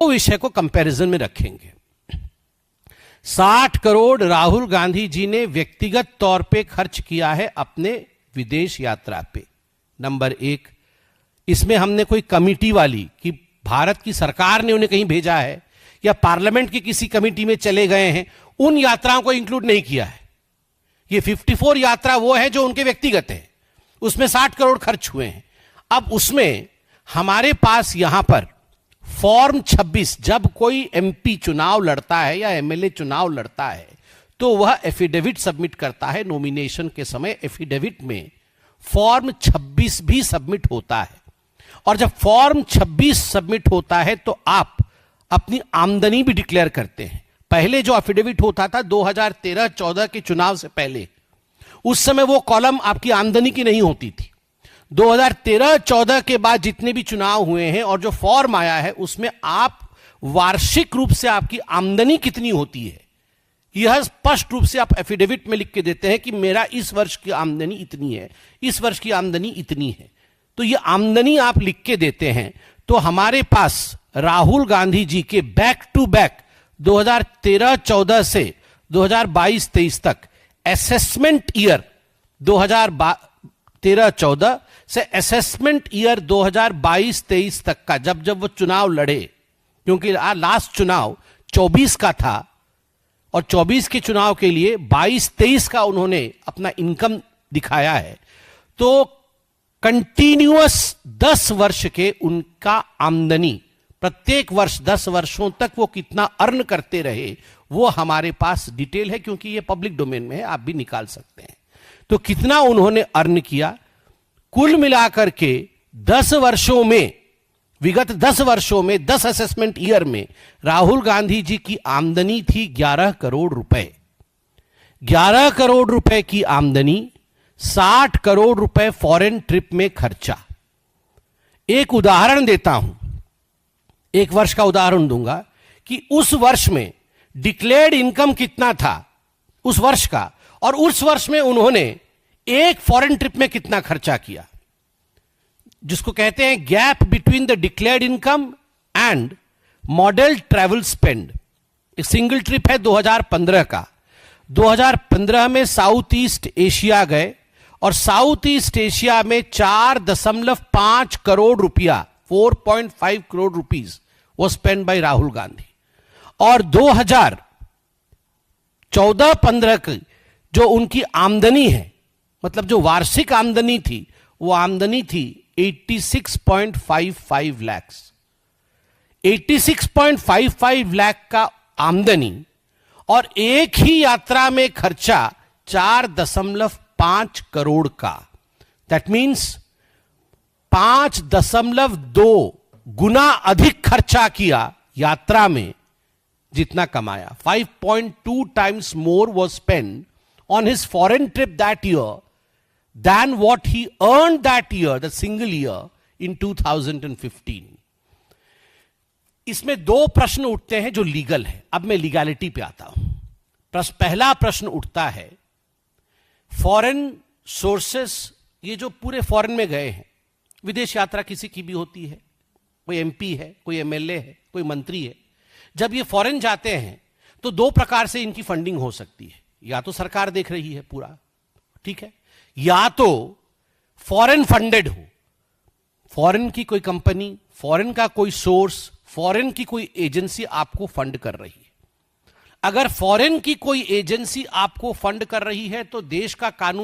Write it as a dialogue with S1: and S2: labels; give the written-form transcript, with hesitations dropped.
S1: विषय को कंपैरिजन में रखेंगे। 60 करोड़ राहुल गांधी जी ने व्यक्तिगत तौर पे खर्च किया है अपने विदेश यात्रा पे, नंबर 1। इसमें हमने कोई कमिटी वाली कि भारत की सरकार ने उन्हें कहीं भेजा है या पार्लियामेंट की किसी कमिटी में चले गए हैं, उन यात्राओं को इंक्लूड नहीं किया है। ये 54 यात्रा वो है जो उनके व्यक्तिगत है, उसमें 60 करोड़ खर्च हुए हैं। अब उसमें हमारे पास यहां पर फॉर्म 26, जब कोई एमपी चुनाव लड़ता है या एमएलए चुनाव लड़ता है तो वह एफिडेविट सबमिट करता है। नॉमिनेशन के समय एफिडेविट में फॉर्म 26 भी सबमिट होता है, और जब फॉर्म 26 सबमिट होता है तो आप अपनी आमदनी भी डिक्लेयर करते हैं। पहले जो एफिडेविट होता था 2013-14 के चुनाव से पहले, उस समय वो कॉलम आपकी आमदनी की नहीं होती थी। 2013-14 के बाद जितने भी चुनाव हुए हैं और जो फॉर्म आया है उसमें आप वार्षिक रूप से आपकी आमदनी कितनी होती है यह स्पष्ट रूप से आप एफिडेविट में लिख के देते हैं कि मेरा इस वर्ष की आमदनी इतनी है, इस वर्ष की आमदनी इतनी है। तो ये आमदनी आप लिख के देते हैं। तो हमारे पास राहुल गांधी जी के बैक टू बैक 2013-14 से 2022-23 तक असेसमेंट ईयर 2013-14 से असेसमेंट ईयर 2022-23 तक का जब वो चुनाव लड़े, क्योंकि लास्ट चुनाव 24 का था और 24 के चुनाव के लिए 22-23 का उन्होंने अपना इनकम दिखाया है, तो कंटिन्यूअस 10 वर्ष के उनका आमदनी, प्रत्येक वर्ष 10 वर्षों तक वो कितना अर्न करते रहे वो हमारे पास डिटेल है, क्योंकि ये पब्लिक डोमेन में है, आप भी निकाल सकते हैं। तो कितना उन्होंने अर्न किया, कुल मिलाकर के 10 वर्षों में, विगत 10 वर्षों में 10 असेसमेंट ईयर में राहुल गांधी जी की आमदनी थी 11 करोड़ रुपए। 11 करोड़ रुपए की आमदनी, 60 करोड़ रुपए फॉरेन ट्रिप में खर्चा। एक उदाहरण देता हूं, एक वर्ष का उदाहरण दूंगा कि उस वर्ष में डिक्लेयर्ड इनकम कितना था उस वर्ष का, और उस वर्ष में उन्होंने एक फॉरेन ट्रिप में कितना खर्चा किया, जिसको कहते हैं gap between the declared income and model travel spend. एक सिंगल ट्रिप है 2015 का। 2015 में साउथ ईस्ट एशिया गए और साउथ ईस्ट एशिया में 4.5 करोड़ रुपया, 4.5 करोड़ रुपीज वो स्पेंड बाय राहुल गांधी। और 2014-15 की जो उनकी आमदनी है, मतलब जो वार्षिक आमदनी थी, वो आमदनी थी 86.55 लाख। 86.55 लाख का आमदनी और एक ही यात्रा में खर्चा 4.5 करोड़ का। दैट मीन्स 5.2 गुना अधिक खर्चा किया यात्रा में जितना कमाया। 5.2 times more was spent on his foreign trip that year than what he earned that year, the single year, in 2015. इसमें 2 प्रश्न उठते हैं जो लीगल है। अब मैं लीगैलिटी पे आता हूं। पहला प्रश्न उठता है, फॉरेन सोर्सेस, ये जो पूरे फॉरेन में गए हैं, विदेश यात्रा किसी की भी होती है, कोई एमपी है, कोई एमएलए है, कोई मंत्री है, जब ये फॉरेन जाते हैं तो 2 प्रकार से इनकी फंडिंग हो सकती है। या तो सरकार देख रही है पूरा, ठीक है, या तो फॉरेन फंडेड हो, फॉरेन की कोई कंपनी, फॉरेन का कोई सोर्स, फॉरेन की कोई एजेंसी आपको फंड कर रही है। अगर फॉरेन की कोई एजेंसी आपको फंड कर रही है तो देश का कानून